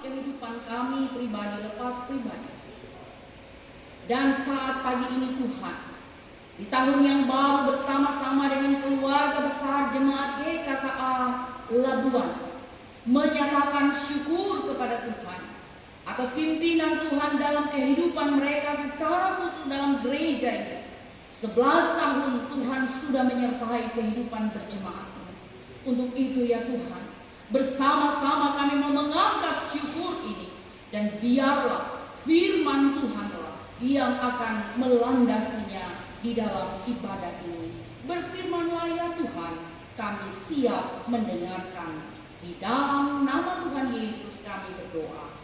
kehidupan kami pribadi lepas pribadi. Dan saat pagi ini Tuhan, di tahun yang baru bersama-sama dengan keluarga besar Jemaat GKKA Labuan, menyatakan syukur kepada Tuhan atas pimpinan Tuhan dalam kehidupan mereka secara khusus dalam gereja ini. 11 tahun Tuhan sudah menyertai kehidupan berjemaat. Untuk itu ya Tuhan, bersama-sama kami mau mengangkat syukur ini. Dan biarlah firman Tuhanlah yang akan melandasinya di dalam ibadah ini. Berfirmanlah ya Tuhan, kami siap mendengarkan. Di dalam nama Tuhan Yesus kami berdoa.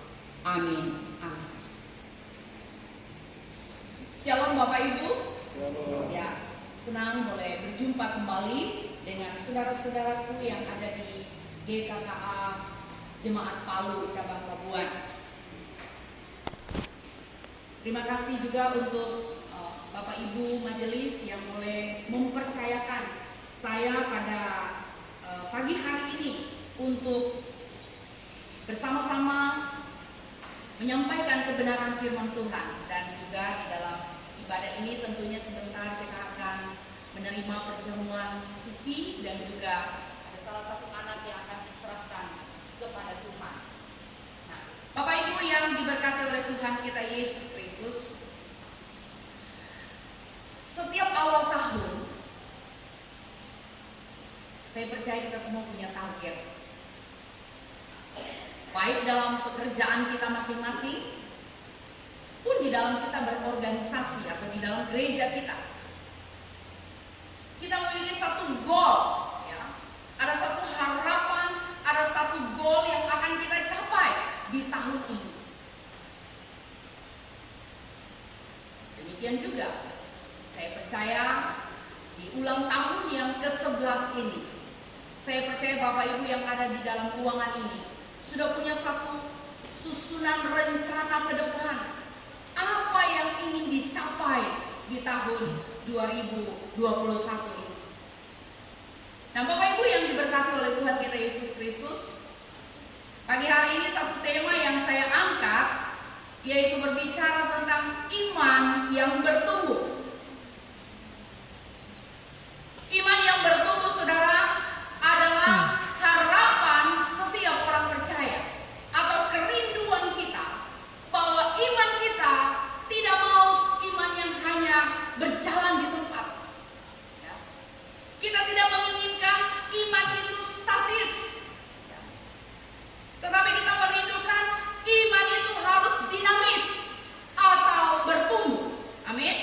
Amin. Amin. Shalom Bapak Ibu. Ya, senang boleh berjumpa kembali dengan saudara-saudaraku yang ada di GKKA Jemaat Palu Cabang Labuan. Terima kasih juga untuk Bapak Ibu majelis yang boleh mempercayakan saya pada pagi hari ini untuk bersama-sama menyampaikan kebenaran firman Tuhan. Dan juga di dalam ibadah ini tentunya sebentar kita akan menerima perjamuan suci dan juga ada salah satu anak yang akan diserahkan kepada Tuhan. Nah, Bapak Ibu yang diberkati oleh Tuhan kita Yesus Kristus, setiap awal tahun saya percaya kita semua punya target, baik dalam pekerjaan kita masing-masing pun di dalam kita berorganisasi atau di dalam gereja kita. Kita memiliki satu goal, ya. Ada satu harapan, ada satu goal yang akan kita capai di tahun ini. Demikian juga saya percaya di ulang tahun yang ke-11 ini, saya percaya Bapak Ibu yang ada di dalam ruangan ini sudah punya satu susunan rencana ke depan. Apa yang ingin dicapai di tahun 2021 ini. Nah Bapak Ibu yang diberkati oleh Tuhan kita Yesus Kristus, pagi hari ini satu tema yang saya angkat yaitu berbicara tentang iman yang bertumbuh. Iman yang bertumbuh saudara adalah harapan setiap orang percaya atau kerinduan kita bahwa iman kita tidak mau iman yang hanya berjalan di tempat, ya. Kita tidak menginginkan iman itu statis, ya. Tetapi kita merindukan iman itu harus dinamis atau bertumbuh. Amin.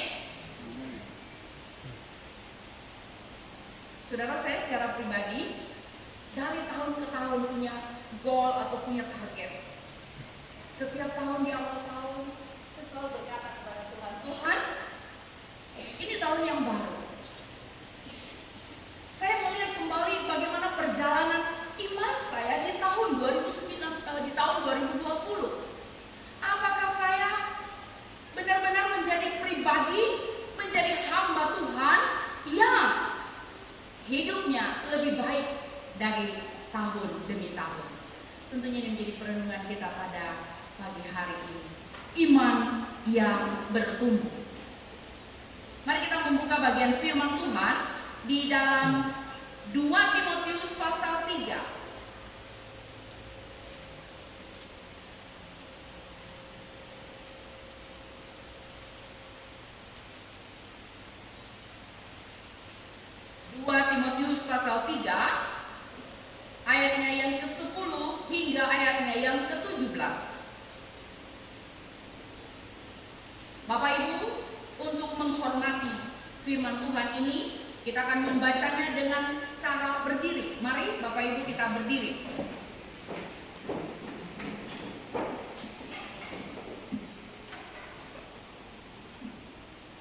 Saudara, saya secara pribadi dari tahun ke tahun punya goal atau punya target. Setiap tahun di awal tahun saya selalu berkata kepada Tuhan, Tuhan, ini tahun yang baru. Saya melihat kembali bagaimana perjalanan iman saya di tahun 2020. Apakah saya benar-benar menjadi pribadi, menjadi hamba Tuhan yang hidupnya lebih baik dari tahun demi tahun. Tentunya ini menjadi perenungan kita pada pagi hari ini. Iman yang bertumbuh. Mari kita membuka bagian firman Tuhan di dalam 2 Timotius pasal 3. 2 Timotius pasal 3 ayatnya yang ke-10 hingga ayatnya yang ke-17. Bapak Ibu, untuk menghormati firman Tuhan ini, kita akan membacanya dengan cara berdiri. Mari Bapak Ibu kita berdiri.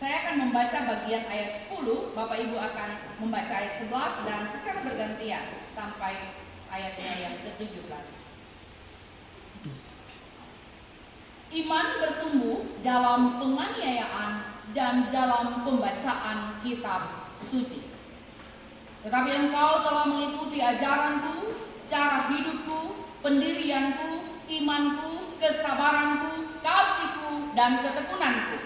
Saya akan membaca bagian ayat 10, Bapak Ibu akan membaca ayat 11 dan secara bergantian sampai ayatnya yang ke-17. Iman bertumbuh dalam penganiayaan dan dalam pembacaan kitab suci. Tetapi engkau telah mengikuti ajaranku, cara hidupku, pendirianku, imanku, kesabaranku, kasihku, dan ketekunanku.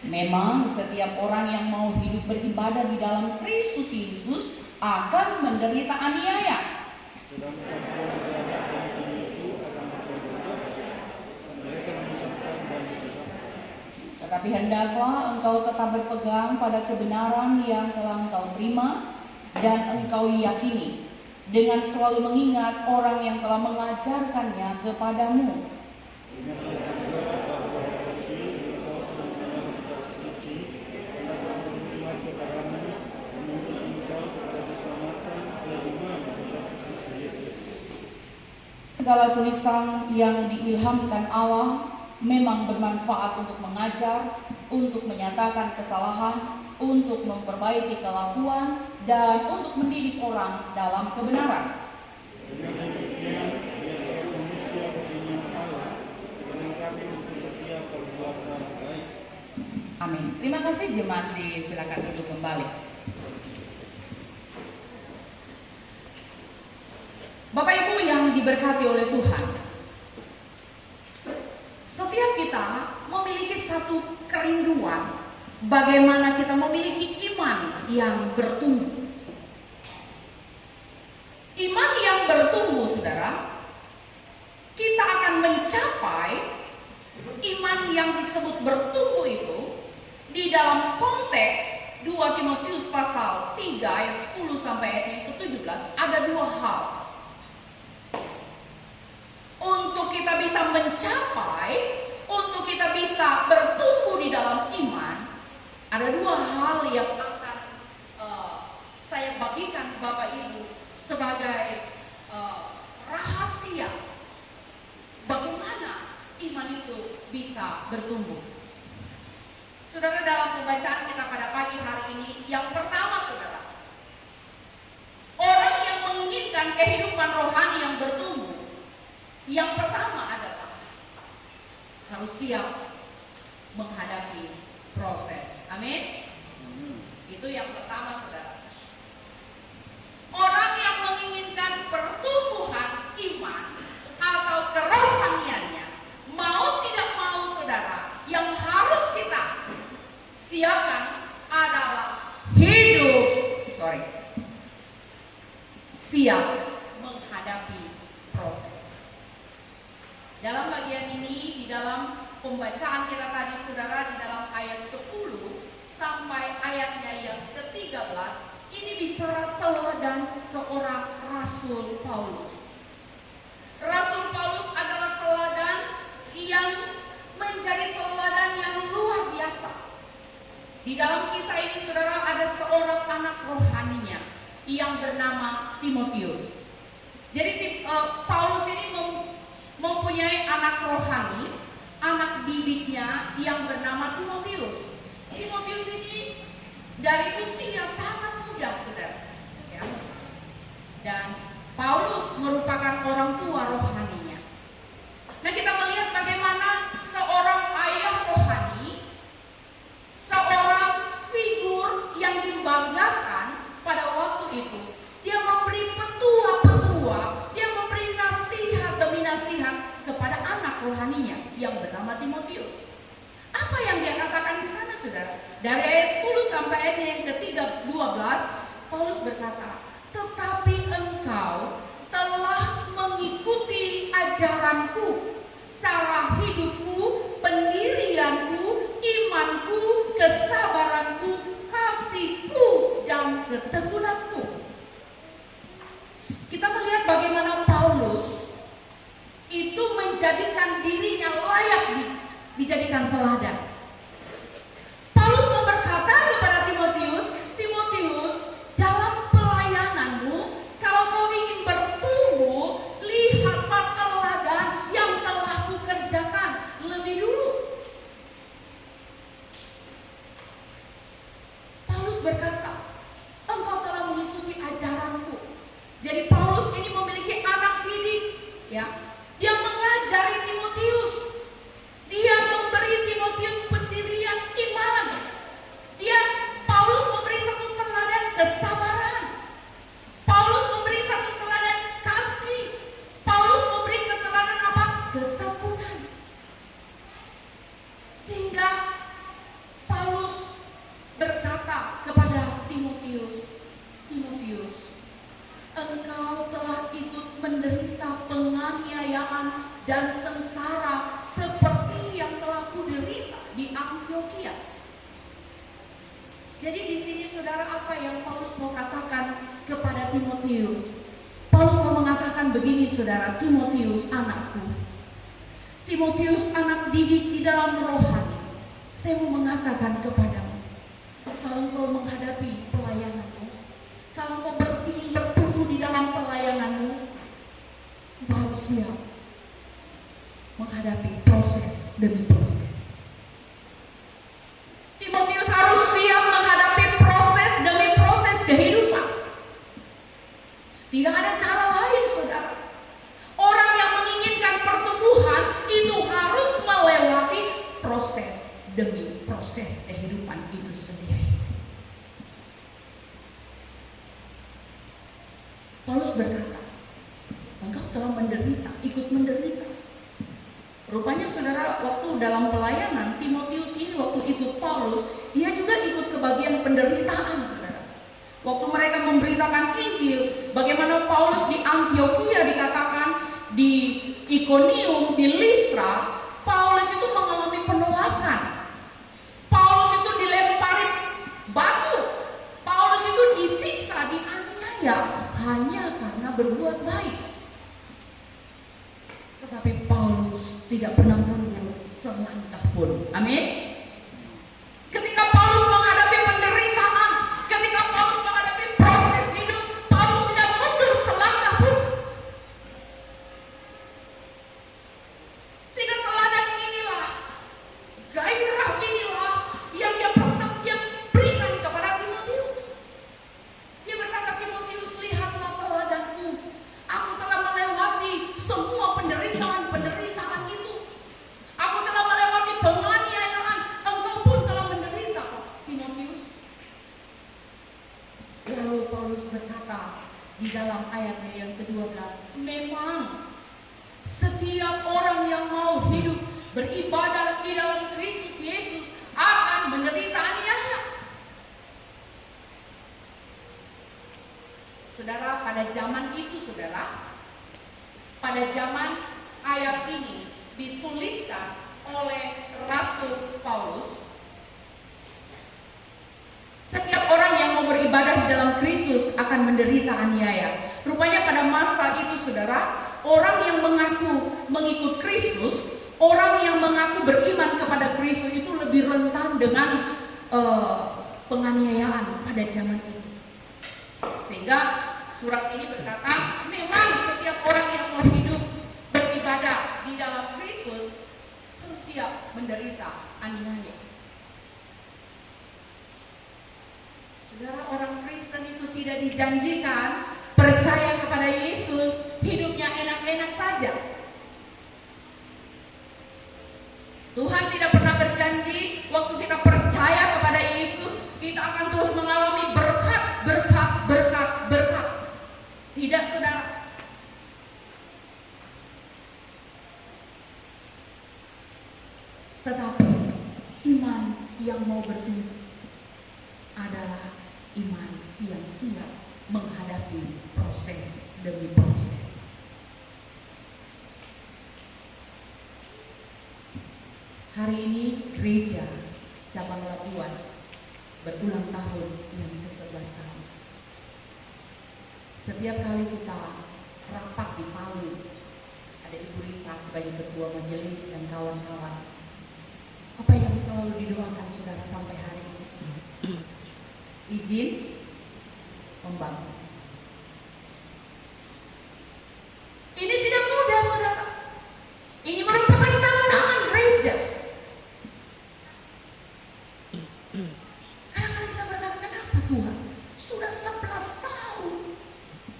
Memang setiap orang yang mau hidup beribadah di dalam Kristus Yesus akan menderita aniaya. Tetapi hendaklah engkau tetap berpegang pada kebenaran yang telah engkau terima dan engkau yakini, dengan selalu mengingat orang yang telah mengajarkannya kepadamu. Segala tulisan yang diilhamkan Allah memang bermanfaat untuk mengajar, untuk menyatakan kesalahan, untuk memperbaiki kelakuan, dan untuk mendidik orang dalam kebenaran. Amin. Terima kasih jemaat, silakan duduk kembali. Bapak Ibu yang diberkati oleh Tuhan, setiap kita memiliki satu kerinduan bagaimana kita memiliki iman yang bertumbuh. Iman yang bertumbuh, saudara, kita akan mencapai iman yang disebut bertumbuh itu di dalam konteks 2 Timotius pasal 3 ayat 10 sampai ayat yang ke-17 ada dua hal. Untuk kita bisa mencapai, untuk kita bisa bertumbuh di dalam iman, ada dua hal yang akan saya bagikan Bapak Ibu sebagai rahasia bagaimana iman itu bisa bertumbuh. Saudara, dalam pembacaan kita pada pagi hari ini, yang pertama, saudara, orang yang menginginkan kehidupan rohani yang bertumbuh, yang pertama adalah harus siap menghadapi proses. Amin. Itu yang pertama, saudara. Orang yang menginginkan pertumbuhan iman atau kerohaniannya, mau tidak mau, saudara, yang harus kita siapkan adalah siap menghadapi proses. Dalam bagian ini, di dalam pembacaan kita tadi, saudara, di dalam ayat 10 sampai ayatnya yang ke-13, ini bicara teladan seorang Rasul Paulus. Rasul Paulus adalah teladan yang menjadi teladan yang luar biasa. Di dalam kisah ini, saudara, ada seorang anak rohaninya yang bernama Timotius. Jadi Paulus ini mempunyai anak rohani, anak didiknya yang bernama Timotius. Timotius ini dari usia sangat muda, saudara, ya. Dan Paulus merupakan orang tua rohaninya. Nah, kita melihat bagaimana seorang ayah rohani, seorang figur yang dibanggakan pada waktu itu, dia memberi petua-petua, dia memberi nasihat demi nasihat kepada anak rohaninya yang bernama Timotius. Apa yang dia katakan di sana, saudara? Dari ayat 10 sampai ayat yang ke-12, Paulus berkata, "Tetapi engkau telah mengikuti ajaranku, cara hidupku, pendirianku, imanku, kesabaranku, kasihku, dan ketekunanku." Kita melihat bagaimana Paulus itu menjadikan dirinya layak dijadikan teladan. Paulus berkata kepada Timotius, "Timotius, dalam pelayananmu, kalau kau ingin bertumbuh, lihatlah teladan yang telah kukerjakan lebih dulu." Paulus berkata, "Engkau telah dan sengsara seperti yang telah kuderita di Antiokhia. Jadi di sini saudara, apa yang Paulus mau katakan kepada Timotius? Paulus mau mengatakan begini saudara, Timotius anakku, Timotius anak didik di dalam rohani, saya mau mengatakan kepadamu, kalau kau menghadapi pelayananmu, kalau kau ingin bertumbuh di dalam pelayananmu, kau harus siap menghadapi proses demi proses. Timotius harus siap menghadapi proses demi proses kehidupan. Tidak ada cara lain saudara. Orang yang menginginkan pertumbuhan itu harus melewati proses demi proses kehidupan itu sendiri. Paulus berkata, engkau telah menderita, ikut menderita. Rupanya saudara, waktu dalam pelayanan Timotius ini waktu ikut Paulus, dia juga ikut ke bagian penderitaan saudara. Waktu mereka memberitakan Injil, bagaimana Paulus di Antiokhia dikatakan, di Ikonium, di Listra, Paulus itu mengalami penolakan. Paulus itu dilempari batu. Paulus itu disiksa, dianiaya hanya karena berbuat baik. Tetapi Paulus tidak pernah mundur selangkah pun. Amin. Ketika Paulus menghadapi penderitaan, ketika Paulus menghadapi proses hidup, Paulus tidak mundur selangkah pun. Sehingga teladan inilah, gairah inilah yang dia berikan kepada Timotius. Dia berkata, Timotius, lihatlah teladanku. Aku telah melewati semua penderitaan itu. Aku telah melewati penganiayaan. Engkau pun telah menderita, Timotius. Lalu Paulus berkata di dalam ayatnya yang ke-12, memang setiap orang yang mau hidup beribadah di dalam Kristus Yesus akan menderita aniaya. Saudara, pada zaman itu saudara, pada zaman ayat ini dituliskan oleh Rasul Paulus, setiap orang yang mau beribadah di dalam Kristus akan menderita aniaya. Rupanya pada masa itu saudara, orang yang mengaku mengikut Kristus, orang yang mengaku beriman kepada Kristus itu lebih rentan dengan penganiayaan pada zaman itu. Sehingga surat ini berkata, memang setiap orang yang mau hidup beribadah di dalam Kristus harus siap menderita aniaya. Saudara, orang Kristen itu tidak dijanjikan percaya kepada Yesus, hidupnya enak-enak saja. Tuhan tidak pernah berjanji waktu kita percaya kepada Yesus, kita akan terus mengalami berkat. Tidak saudara. Tetapi iman yang mau bertumbuh adalah iman yang siap menghadapi proses demi proses. Hari ini gereja cabang Labuan berulang tahun yang ke-11 tahun. Setiap kali kita rapat di Palu, ada Ibu Rita sebagai ketua majelis dan kawan-kawan. Apa yang selalu didoakan saudara sampai hari ini? Izin membangun. Ini tidak mudah saudara. Ini merupakan tantangan gereja. Kadang-kadang kita berkata, kenapa Tuhan? Sudah 11 tahun.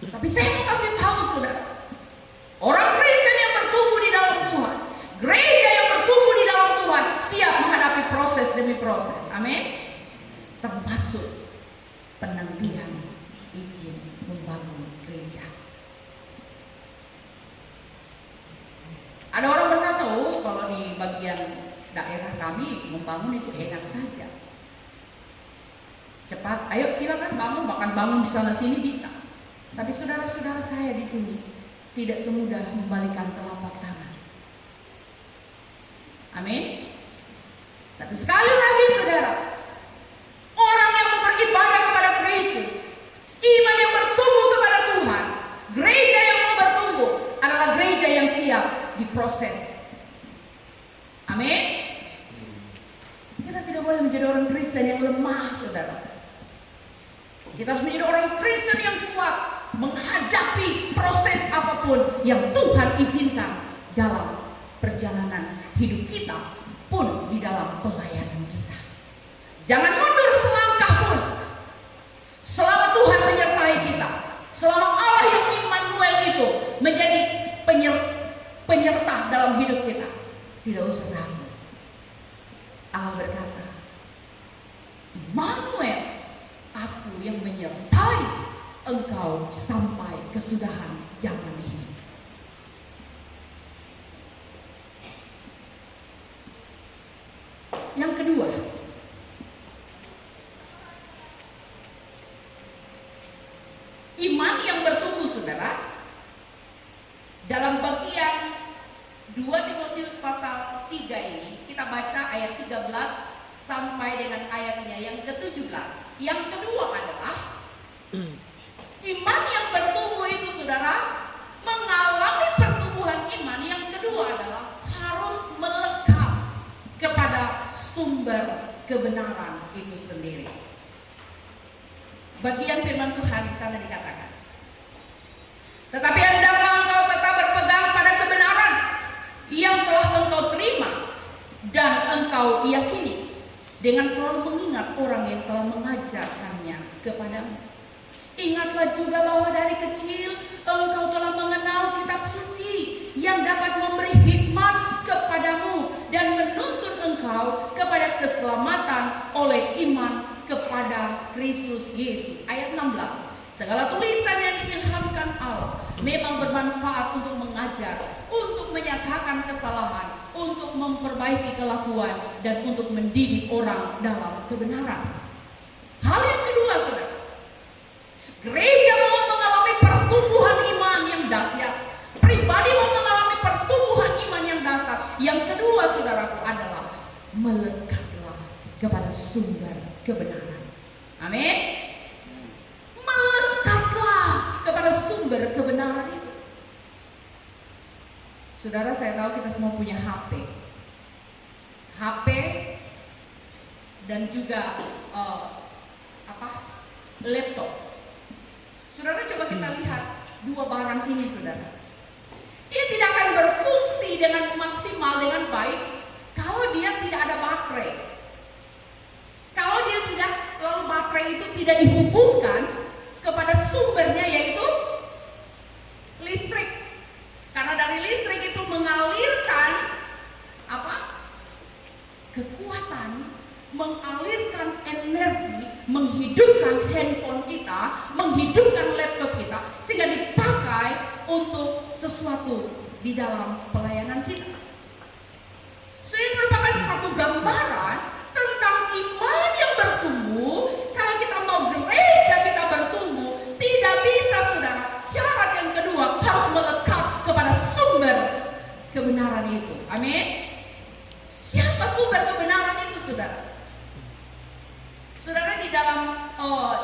Tapi saya mau kasih tahu saudara, orang Kristen yang bertumbuh di dalam Tuhan, gereja yang bertumbuh di dalam Tuhan, siap menghadapi proses demi proses. Amin. Termasuk penantian izin membangun gereja. Ada orang berkata, oh kalau di bagian daerah kami membangun itu enak saja, cepat, ayo silakan bangun, bahkan bangun di sana sini bisa. Tapi saudara-saudara saya di sini tidak semudah membalikan telapak tangan. Tapi sekali lagi saudara, orang yang beribadah kepada Kristus, iman yang bertumbuh kepada Tuhan, gereja yang mau bertumbuh adalah gereja yang siap diproses. Amin. Kita tidak boleh menjadi orang Kristen yang lemah, saudara. Kita harus menjadi orang Kristen yang kuat menghadapi proses apapun yang Tuhan izinkan dalam perjalanan hidup kita, pun di dalam pelayanan kita. Jangan mundur selangkah pun selama Tuhan menyertai kita, selama Allah yang Immanuel itu menjadi penyerta dalam hidup kita. Tidak usah ragu. Allah berkata, Immanuel, aku yang menyertai engkau sampai kesudahan zaman ini. Yang kedua, iman yang bertumbuh, saudara. Dalam bagian 2 Timotius pasal 3 ini, kita baca ayat 13 sampai dengan ayatnya yang ke-17. Yang kedua adalah iman yang bertumbuh itu, saudara, mengalami pertumbuhan iman. Yang kedua adalah harus melekat kepada sumber kebenaran itu sendiri. Bagian firman Tuhan di sana dikatakan, tetapi hendaklah engkau tetap berpegang pada kebenaran yang telah engkau terima dan engkau yakini, dengan selalu mengingat orang yang telah mengajarkannya kepadamu. Ingatlah juga bahwa dari kecil engkau telah mengenal kitab suci yang dapat memberi hikmat kepadamu dan menuntun engkau kepada keselamatan oleh iman kepada Kristus Yesus. Ayat 16. Segala tulisan yang diilhamkan Allah memang bermanfaat untuk mengajar, untuk menyatakan kesalahan, untuk memperbaiki kelakuan, dan untuk mendidik orang dalam kebenaran. Hal yang kedua, saudara, gereja mau mengalami pertumbuhan iman yang dahsyat. Pribadi mau mengalami pertumbuhan iman yang dahsyat. Yang kedua, saudaraku, adalah melekatlah kepada sumber kebenaran. Amin. Melekatlah kepada sumber kebenaran itu. Saudara, saya tahu kita semua punya HP dan juga laptop. Saudara, coba kita lihat dua barang ini, saudara. Dia tidak akan berfungsi dengan maksimal, dengan baik, kalau dia tidak ada baterai. Kalau dia tidak, lalu baterai itu tidak dihubungkan kepada sumbernya, yaitu listrik. Karena dari listrik itu mengalirkan kekuatan, mengalirkan energi, menghidupkan handphone kita, menghidupkan laptop kita, sehingga dipakai untuk sesuatu di dalam pelayanan kita. So, ini merupakan satu gambaran tentang iman yang bertumbuh. Kalau kita mau gereja kita bertumbuh, tidak bisa, saudara. Syarat yang kedua harus melekat kepada sumber kebenaran itu. Amin. Siapa sumber kebenaran itu, saudara? Saudara, di dalam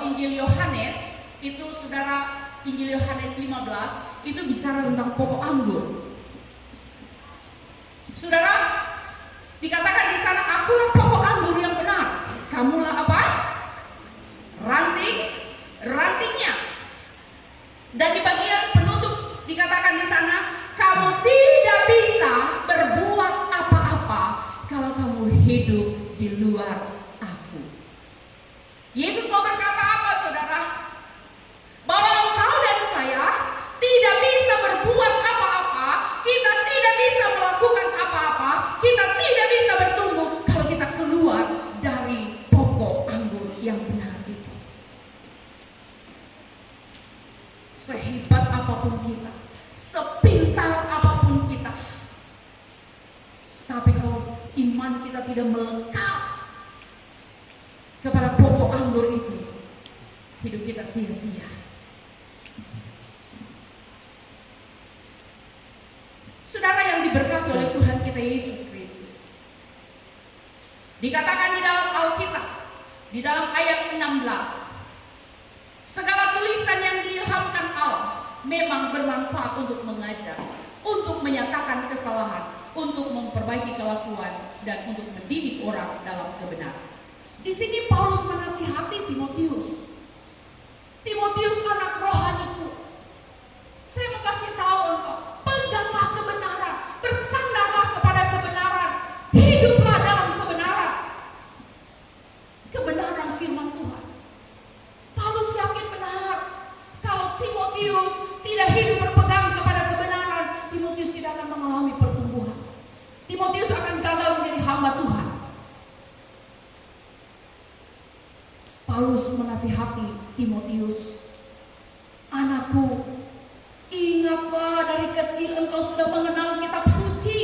Injil Yohanes itu, saudara, Injil Yohanes 15 itu bicara tentang pokok anggur. Saudara, dikatakan di sana, akulah pokok anggur yang benar. Kamulah apa? Rantingnya. Dan di bagian penutup dikatakan di sana, kamu tidak bisa berbuat apa-apa kalau kamu hidup di luar aku. Yesus mau berkata apa, saudara? Bahwa engkau dan saya tidak bisa berbuat apa-apa, kita tidak bisa melakukan apa-apa, kita tidak bisa bertumbuh kalau kita keluar dari pokok anggur yang benar itu. Sehebat apapun kita, sepintar apapun kita, tapi kalau iman kita tidak melekat kepada pokok anggur itu, hidup kita sia-sia. Saudara yang diberkati oleh Tuhan kita Yesus Kristus, Dikatakan di dalam Alkitab, di dalam ayat 16, segala tulisan yang diilhamkan Allah memang bermanfaat untuk mengajar, untuk menyatakan kesalahan, untuk memperbaiki kelakuan, dan untuk mendidik orang dalam kebenaran. Di sini Paulus menasihati Timotius. Timotius, anak rohaniku, saya mau kasih tahu engkau, peganglah kebenaran, bersandarlah kepada kebenaran, hiduplah dalam kebenaran. Kebenaran firman Tuhan. Paulus yakin benar, kalau Timotius tidak hidup berpegang kepada kebenaran, Timotius tidak akan mengalami pertumbuhan. Timotius akan gagal menjadi hamba Tuhan. Paulus menasihati Timotius, anakku, ingatlah dari kecil engkau sudah mengenal kitab suci.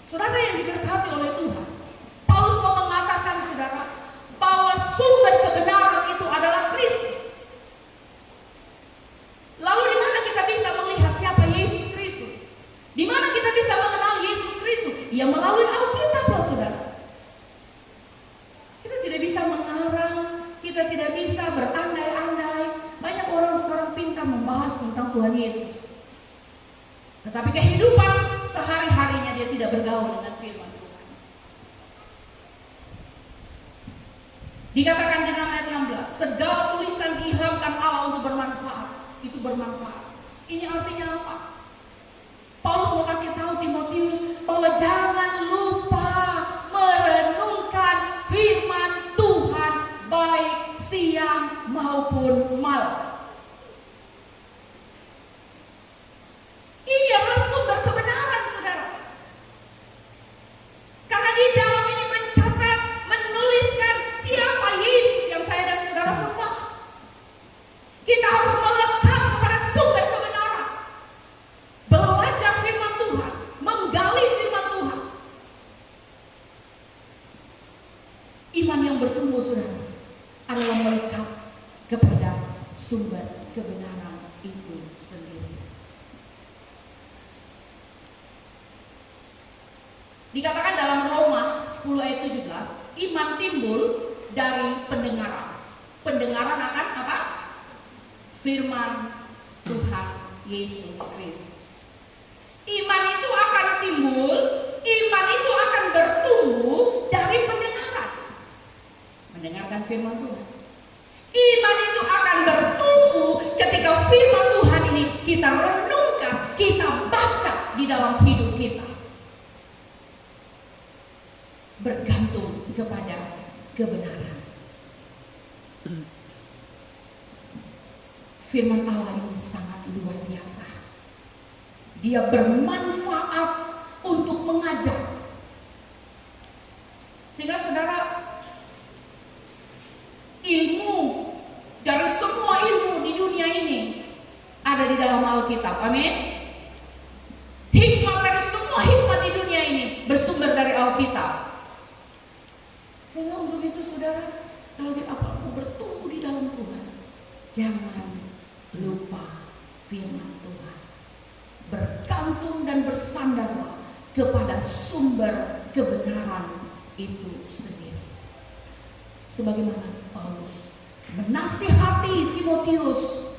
Saudara yang diberkati oleh Tuhan, Paulus mau mengatakan saudara bahwa sumber kebenaran itu adalah Kristus. Lalu di mana kita bisa melihat siapa Yesus Kristus? Di mana kita bisa mengenal Yesus Kristus? Ya melalui Alkitab loh saudara. Kita tidak bisa mengarang, kita tidak bisa berandai-andai. Banyak orang sekarang pintar membahas tentang Tuhan Yesus, tetapi kehidupan sehari-harinya dia tidak bergaul dengan firman Tuhan. Dikatakan di dalam ayat 16, segala tulisan diilhamkan Allah untuk bermanfaat. Itu bermanfaat. Ini artinya apa? Paulus mau kasih tahu Timotius bahwa jangan lupa merenungkan firman Tuhan baik siang maupun malam. Ini adalah sumber kebenaran saudara. Karena di dalam ini mencatat, menuliskan siapa Yesus yang saya dan saudara sembah. Kita harus melekat kepada sumber kebenaran, belajar firman Tuhan, menggali firman Tuhan. Iman yang bertumbuh saudara adalah melekat kepada sumber kebenaran itu sendiri. Dikatakan dalam Roma 10 ayat 17, iman timbul dari pendengaran. Pendengaran akan apa? Firman Tuhan Yesus Kristus. Iman itu akan timbul, iman itu akan bertumbuh dari pendengaran. Mendengarkan firman Tuhan. Iman itu akan bertumbuh ketika firman Tuhan ini kita renungkan, kita baca di dalam hidup kita. Bergantung kepada kebenaran. Firman Allah ini sangat luar biasa. Dia bermanfaat untuk mengajar. Sehingga saudara, ilmu dari semua ilmu di dunia ini ada di dalam Alkitab. Amin. Hikmat dari semua hikmat di dunia ini bersumber dari Alkitab. Sehingga untuk itu saudara, kalau kita mau bertumbuh di dalam Tuhan, jangan lupa firman Tuhan. Bergantung dan bersandarlah kepada sumber kebenaran itu sendiri. Sebagaimana Paulus menasihati Timotius,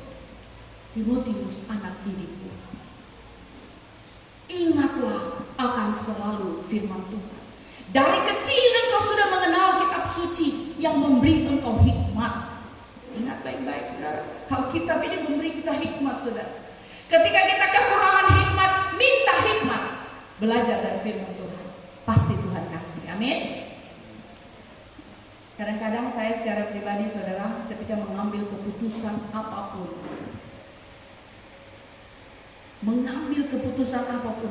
Timotius anak didikku, ingatlah akan selalu firman Tuhan. Dari kecil engkau sudah mengenal kitab suci yang memberi engkau hikmat. Ingat baik-baik saudara, Alkitab ini memberi kita hikmat saudara. Ketika kita kekurangan hikmat, minta hikmat. Belajar dari firman Tuhan, pasti Tuhan kasih. Amin. Kadang-kadang saya secara pribadi saudara, ketika mengambil keputusan apapun,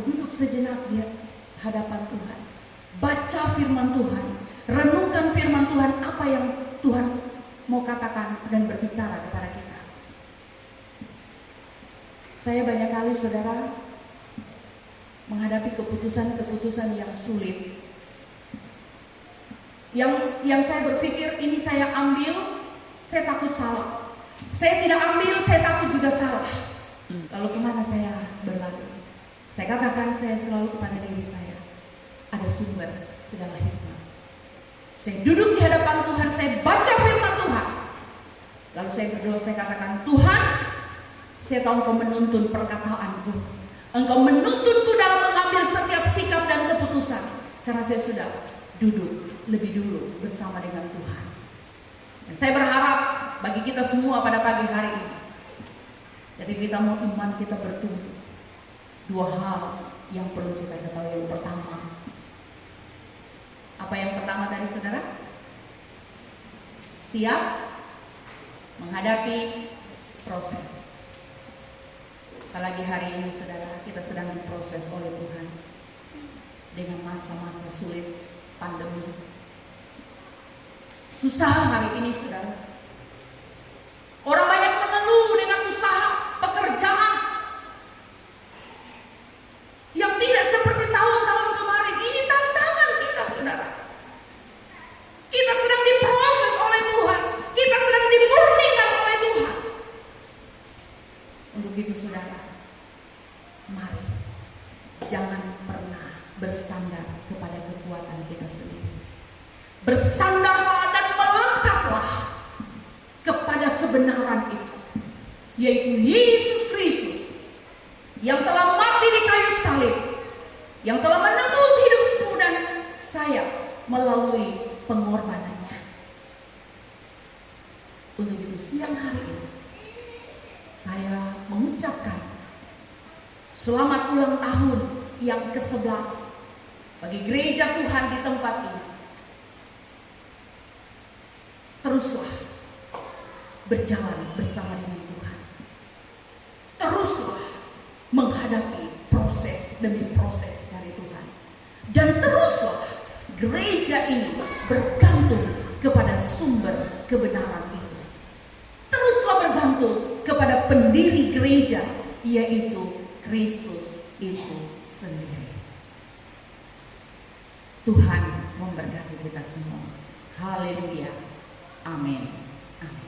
duduk sejenak di hadapan Tuhan, baca firman Tuhan, renungkan firman Tuhan, apa yang Tuhan mau katakan dan berbicara kepada kita. Saya banyak kali saudara menghadapi keputusan-keputusan yang sulit, yang saya berpikir ini saya ambil, saya takut salah. Saya tidak ambil, saya takut juga salah. Lalu kemana saya berlari? Saya katakan saya selalu kepada diri saya, ada sumber segala hikmat. Saya duduk di hadapan Tuhan, saya baca firman Tuhan. Lalu saya berdoa, saya katakan, Tuhan, saya tahu Engkau menuntun perkataanku. Engkau menuntunku dalam mengambil setiap sikap dan keputusan. Karena saya sudah duduk lebih dulu bersama dengan Tuhan. Dan saya berharap bagi kita semua pada pagi hari ini, jadi kita mau iman kita bertumbuh. Dua hal yang perlu kita ketahui. Yang pertama, apa yang pertama tadi saudara? Siap menghadapi proses. Apalagi hari ini saudara, kita sedang diproses oleh Tuhan dengan masa-masa sulit pandemi. Susah hari ini saudara. Orang banyak mengeluh dengan usaha, pekerjaan yang tidak seperti tahun-tahun kemarin. Ini tantangan kita saudara. Kita sedang diproses oleh Tuhan. Kita sedang dimurnikan oleh Tuhan. Untuk itu saudara, mari jangan pernah bersandar kepada kekuatan kita sendiri. Bersandarlah dan melekatlah kepada kebenaran itu, yaitu Yesus Kristus yang telah mati di kayu salib, yang telah menebus hidupmu dan saya melalui pengorbanannya. Untuk itu siang hari ini saya mengucapkan selamat ulang tahun yang ke-11 bagi gereja Tuhan di tempat ini. Teruslah berjalan bersama dengan Tuhan. Teruslah menghadapi proses demi proses dari Tuhan. Dan teruslah gereja ini bergantung kepada sumber kebenaran itu. Teruslah bergantung kepada pendiri gereja, yaitu Kristus itu sendiri. Tuhan memberkati kita semua. Haleluya. Amin. Amin.